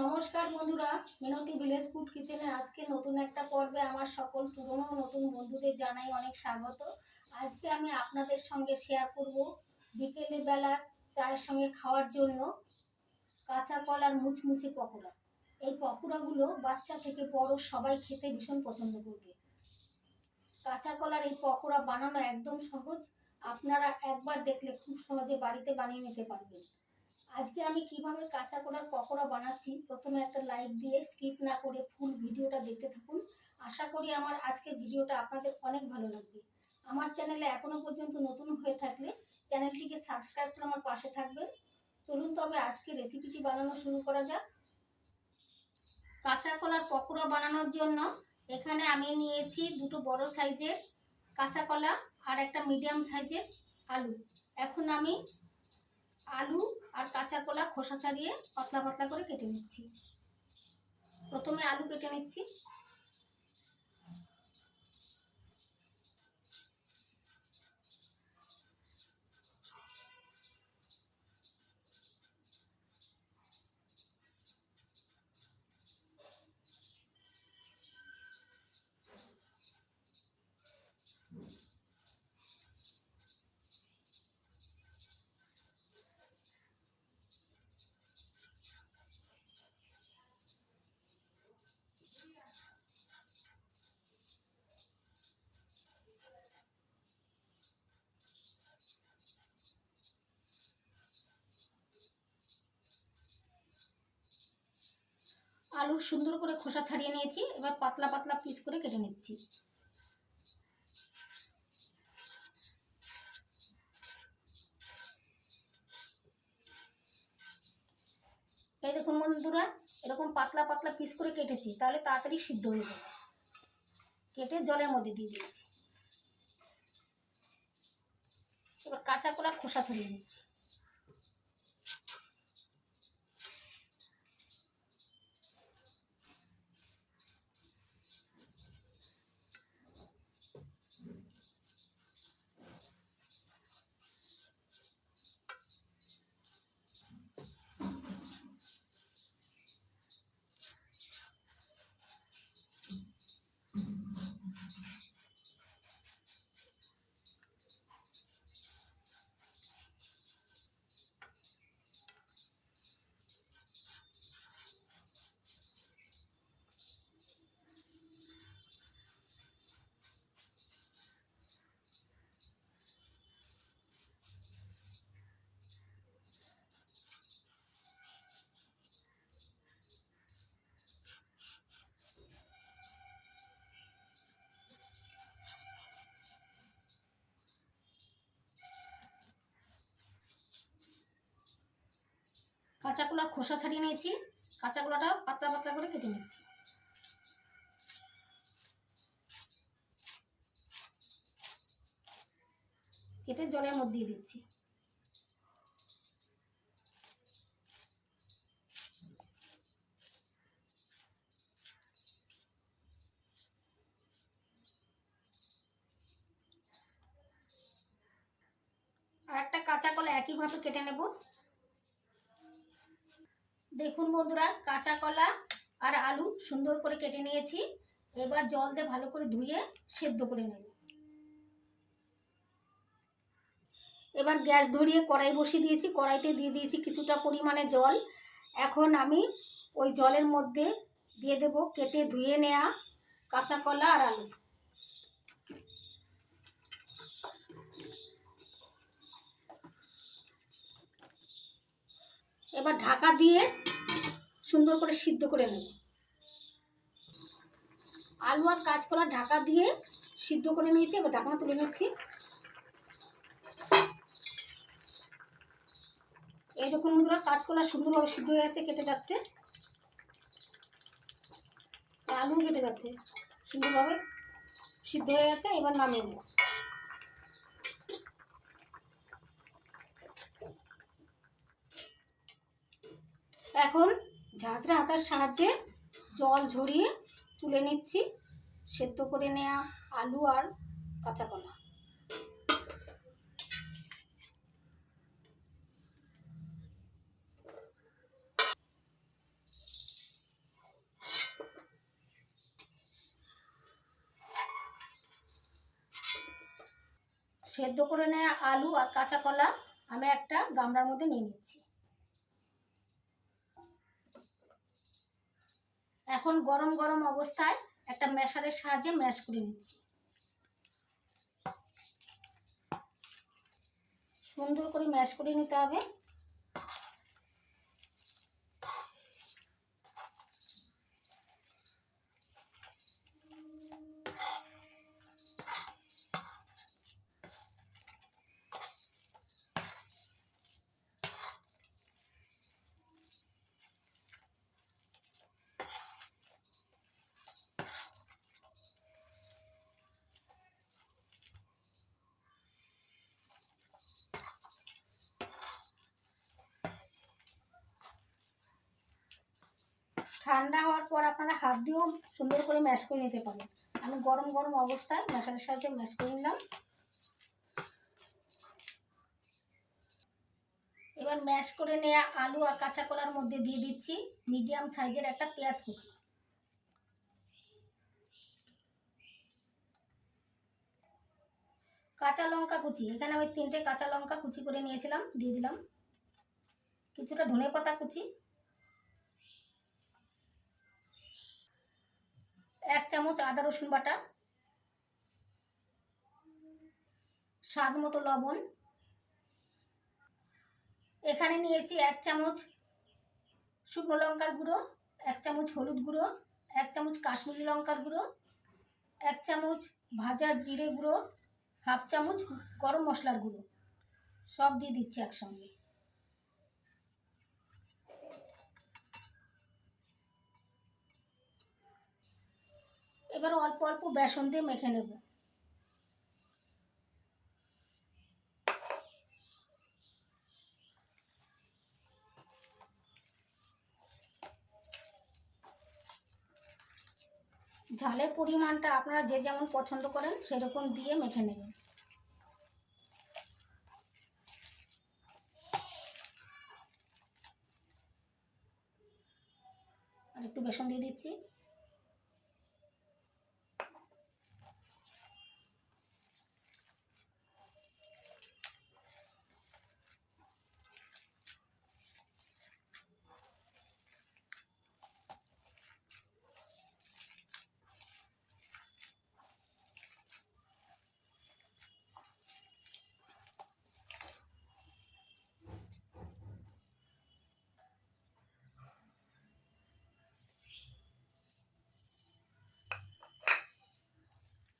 নমস্কার বন্ধুরা, মিনতি village food কিচেনে আজকে নতুন একটা পর্বে আমার সকল পুরনো নতুন বন্ধুদের জানাই অনেক স্বাগত। আজকে আমি আপনাদের সঙ্গে শেয়ার করব বিকেলে বেলা চায়ের সঙ্গে খাওয়ার জন্য কাঁচা কলার মুচমুচে পকোড়া। এই পকোড়াগুলো বাচ্চা থেকে বড় সবাই খেতে ভীষণ পছন্দ করবে। কাঁচা কলার এই পকোড়া বানানো একদম সহজ, আপনারা একবার দেখলে খুব সহজে বাড়িতে বানিয়ে নিতে পারবেন। আজকে আমি কিভাবে কাঁচা কলার পকোড়া বানাচ্ছি, প্রথমে একটা লাইক দিয়ে স্কিপ না করে ফুল ভিডিওটা দেখতে থাকুন। আশা করি আমার আজকের ভিডিওটা আপনাদের অনেক ভালো লাগবে। আমার চ্যানেলে এখনো পর্যন্ত নতুন হয়ে থাকলে চ্যানেলটিকে সাবস্ক্রাইব করে আমার পাশে থাকবেন। চলুন তবে আজকে রেসিপিটি বানানো শুরু করা যাক। কাঁচা কলার পকোড়া বানানোর জন্য এখানে আমি নিয়েছি দুটো বড় সাইজের কাঁচা কলা আর একটা মিডিয়াম সাইজের আলু। এখন আমি আলু আর কাঁচা কলা খোসা ছাড়িয়ে পাতলা পাতলা করে কেটে নিচ্ছি। প্রথমে আলু কেটে নিচ্ছি। আলু সুন্দর করে খোসা ছাড়িয়ে নিয়েছি, এবার পাতলা পাতলা পিস করে কেটে নিচ্ছি। এই দেখুন বন্ধুরা, এরকম পাতলা পাতলা পিস করে কেটেছি, তাহলে তাড়াতাড়ি সিদ্ধ হয়ে যাবে। কেটে জলের মধ্যে দিয়ে দিয়েছি। এবার কাঁচা কলার খোসা ছাড়িয়ে নিচ্ছি। কাঁচা কলার খোসা ছাড়িয়ে নিয়েছি, কাঁচা কলাটা পাতলা পাতলা করে কেটে নিচ্ছি। কেটে জলের মধ্যে দিয়ে দিচ্ছি। আর একটা কাঁচা কলা একইভাবে কেটে নেব। দেখুন বন্ধুরা, কাঁচা কলা আর আলু সুন্দর করে কেটে নিয়েছি। এবার জল দিয়ে ভালো করে ধুয়ে সেদ্ধ করে নেব। এবার গ্যাস ধরিয়ে কড়াই বসিয়ে দিয়েছি, কড়াইতে দিয়ে দিয়েছি কিছুটা পরিমাণে জল। এখন আমি ওই জলের মধ্যে দিয়ে দেব কেটে ধুয়ে নেওয়া কাঁচা কলা আর আলু। এবার ঢাকা দিয়ে সুন্দর করে সিদ্ধ করে নেব। আলু আর কাঁচকলা ঢাকা দিয়ে সিদ্ধ করে নিয়েছি, এবার ঢাকনা তুলে নিচ্ছি। এই দেখুন বন্ধুরা, কাঁচকলা সুন্দরভাবে সিদ্ধ হয়ে যাচ্ছে, কেটে যাচ্ছে। আলু কেটে যাচ্ছে, সুন্দরভাবে সিদ্ধ হয়ে গেছে। এবার নামিয়ে নেব। এখন ঝাঁঝরা হাতার সাহায্যে জল ঝরিয়ে তুলে নিচ্ছি সেদ্ধ করে নেওয়া আলু আর কাঁচা কলা। সেদ্ধ করে নেওয়া আলু আর কাঁচা কলা আমি একটা গামলার মধ্যে নিয়ে নিচ্ছি। এখন গরম গরম অবস্থায় একটা ম্যাশারের সাহায্যে ম্যাশ করে নিচ্ছি। সুন্দর করে ম্যাশ করে নিতে হবে। ঠান্ডা হওয়ার পর আপনারা হাত দিয়েও সুন্দর করে ম্যাশ করে নিতে পারেন। আমি গরম গরম অবস্থায় ম্যাশারের সাহায্যে ম্যাশ করে নিলাম। এবার ম্যাশ করে নেওয়া আলু আর কাঁচা কলার মধ্যে দিয়ে দিচ্ছি মিডিয়াম সাইজের একটা পেঁয়াজ কুচি, কাঁচা লঙ্কা কুচি, এখানে আমি 3টে কাঁচা লঙ্কা কুচি করে নিয়েছিলাম, দিয়ে দিলাম। কিছুটা ধনেপাতা কুচি, 1 চামচ আদা রসুন বাটা, স্বাদ মতো লবণ, এখানে নিয়েছি 1 চামচ শুকনো লঙ্কার গুঁড়ো, 1 চামচ হলুদ গুঁড়ো, 1 চামচ কাশ্মীরি লঙ্কার গুঁড়ো, 1 চামচ ভাজা জিরে গুঁড়ো, 1/2 চামচ গরম মশলার গুঁড়ো, সব দিয়ে দিচ্ছি একসঙ্গে। এবার অল্প অল্প বেসন দিয়ে মেখে নেব। ঝালের পরিমাণটা আপনারা যে যেমন পছন্দ করেন সেরকম দিয়ে মেখে নেবেন। আর একটু বেসন দিয়ে দিচ্ছি।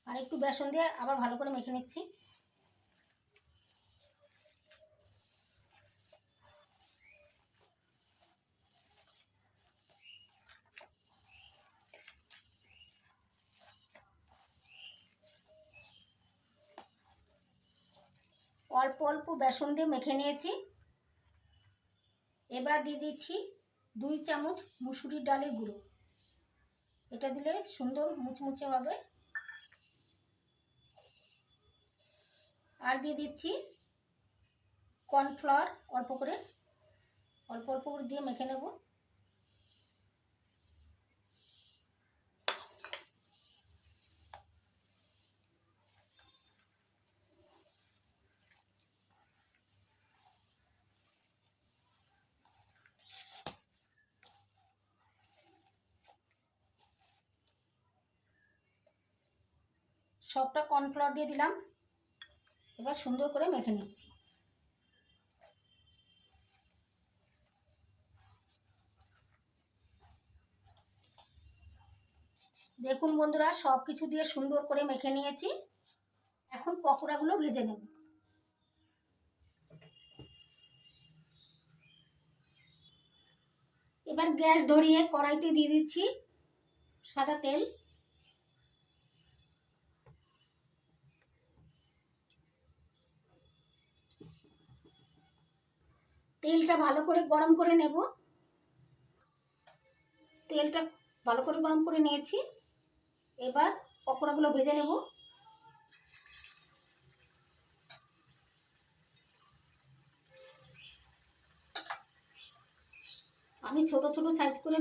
আর একটু বেসন দিয়ে আবার ভালো করে মেখে নিচ্ছি। অল্প অল্প বেসন দিয়ে মেখে নিয়েছি। এবার দিয়ে দিচ্ছি 2 চামচ মুসুরির ডালের গুঁড়ো, এটা দিলে সুন্দর মুচমুচে হবে। আর দিয়ে দিচ্ছি কর্নফ্লাওয়ার, অল্প অল্প করে দিয়ে মেখে নেব। সবটা কর্নফ্লাওয়ার দিয়ে দিলাম। এবার সুন্দর করে মেখে নিচ্ছি। দেখুন বন্ধুরা, সব কিছু দিয়ে সুন্দর করে মেখে নিয়েছি। এখন পকোড়াগুলো ভেজে নেব। এবার গ্যাস ধরিয়ে কড়াইতে দিয়ে দিচ্ছি সাদা তেল। তেলটা ভালো করে গরম করে নেব। তেলটা ভালো করে গরম করে নিয়েছি। এবার পকোড়াগুলো ভেজে নেব। আমি ছোট ছোট সাইজ করে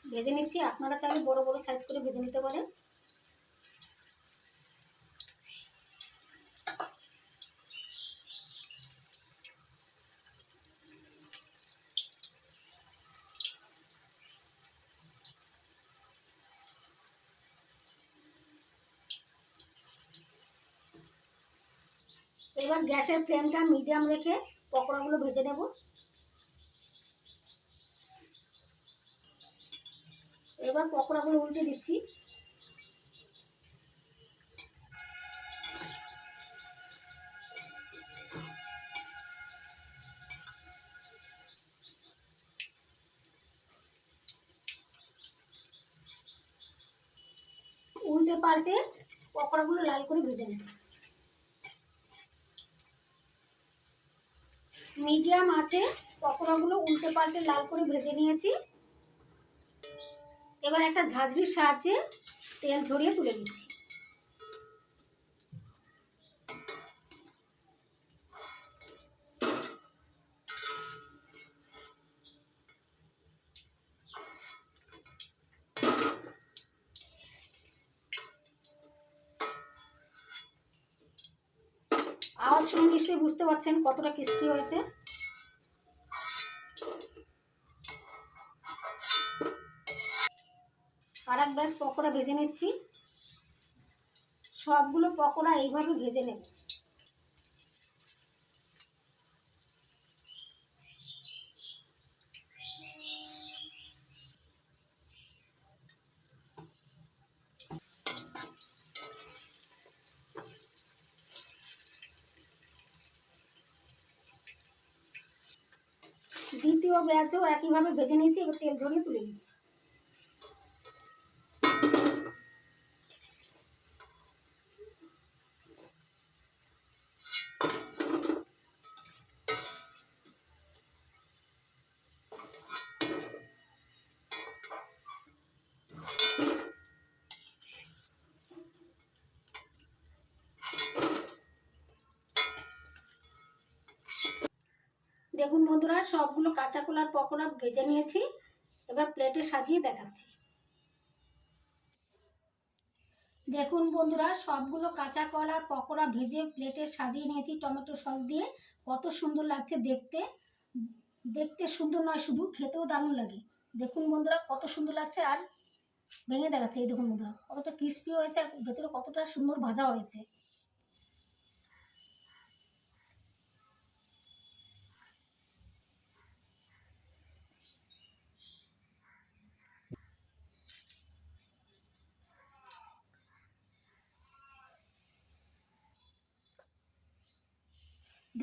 ভেজে নিচ্ছি, আপনারা চাইলে বড় বড় সাইজ করে ভেজে নিতে পারেন। এবার গ্যাসের ফ্লেমটা মিডিয়াম রেখে পকোড়াগুলো ভেজে নেব। এবার পকোড়াগুলো উল্টে দিচ্ছি। উল্টে পাল্টে পকোড়াগুলো লাল করে ভেজে নেব। মিডিয়াম আছে পকোড়াগুলো উল্টে পাল্টে লাল করে ভেজে নিয়েছি। এবার একটা ঝাঁঝরির সাহায্যে তেল ঝরিয়ে তুলে নিচ্ছি। আওয়াজ শুনে নিশ্চয়ই বুঝতে পারছেন কতটা ক্রিস্পি হয়েছে। আর এক ব্যাচ পকোড়া ভেজে নিচ্ছি। সবগুলো পকোড়া এইভাবে ভেজে নেব। দ্বিতীয় ব্যাচও একইভাবে ভেজে নিচ্ছি। এবার তেল ঝরিয়ে তুলে নিচ্ছি। দেখুন বন্ধুরা, সবগুলো কাঁচা কলার পকোড়া ভেজে নিয়েছি। এবার প্লেটে সাজিয়ে দেখাচ্ছি। দেখুন বন্ধুরা, সবগুলো কাঁচা কলার পকোড়া ভেজে প্লেটে সাজিয়ে নিয়েছি টমেটো সস দিয়ে। কত সুন্দর লাগছে দেখতে। দেখতে সুন্দর নয়, শুধু খেতেও দারুণ লাগে। দেখুন বন্ধুরা কত সুন্দর লাগছে। আর ভেঙে দেখাচ্ছে, এই দেখুন বন্ধুরা কতটা ক্রিস্পি হয়েছে আর ভেতরে কতটা সুন্দর ভাজা হয়েছে।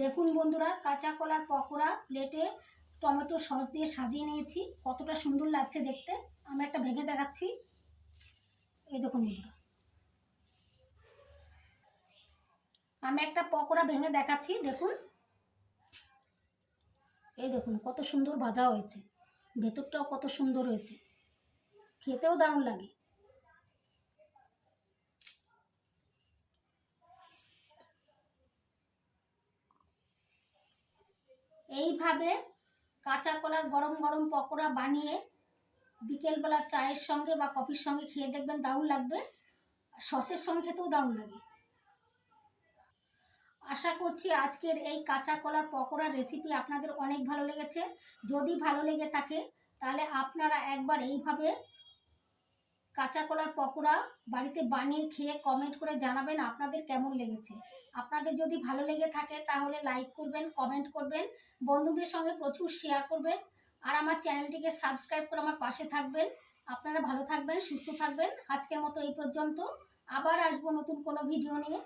দেখুন বন্ধুরা, কাঁচা কলার পকোড়া প্লেটে টমেটো সস দিয়ে সাজিয়ে নিয়েছি। কতটা সুন্দর লাগছে দেখতে। আমি একটা ভেঙে দেখাচ্ছি। এই দেখুন বন্ধুরা, আমি একটা পকোড়া ভেঙে দেখাচ্ছি। দেখুন, এই দেখুন কত সুন্দর ভাজা হয়েছে, ভেতরটাও কত সুন্দর হয়েছে, খেতেও দারুণ লাগে। এইভাবে কাঁচা কলার গরম গরম পকোড়া বানিয়ে বিকেলবেলা চায়ের সঙ্গে বা কফির সঙ্গে খেয়ে দেখবেন, দারুণ লাগবে। আর সসের সঙ্গে খেতেও দারুণ লাগে। আশা করছি আজকের এই কাঁচা কলার পকোড়ার রেসিপি আপনাদের অনেক ভালো লেগেছে। যদি ভালো লেগে থাকে তাহলে আপনারা একবার এইভাবে কাঁচা কলার পকোড়া বাড়িতে বানিয়ে খেয়ে কমেন্ট করে জানাবেন আপনাদের কেমন লেগেছে। আপনাদের যদি ভালো লেগে থাকে তাহলে লাইক করবেন, কমেন্ট করবেন, বন্ধুদের সঙ্গে প্রচুর শেয়ার করবেন। আর আমার চ্যানেলটিকে সাবস্ক্রাইব করে আমার পাশে থাকবেন। আপনারা ভালো থাকবেন, সুস্থ থাকবেন। আজকের মতো এই পর্যন্ত। আবার আসবো নতুন কোনো ভিডিও নিয়ে।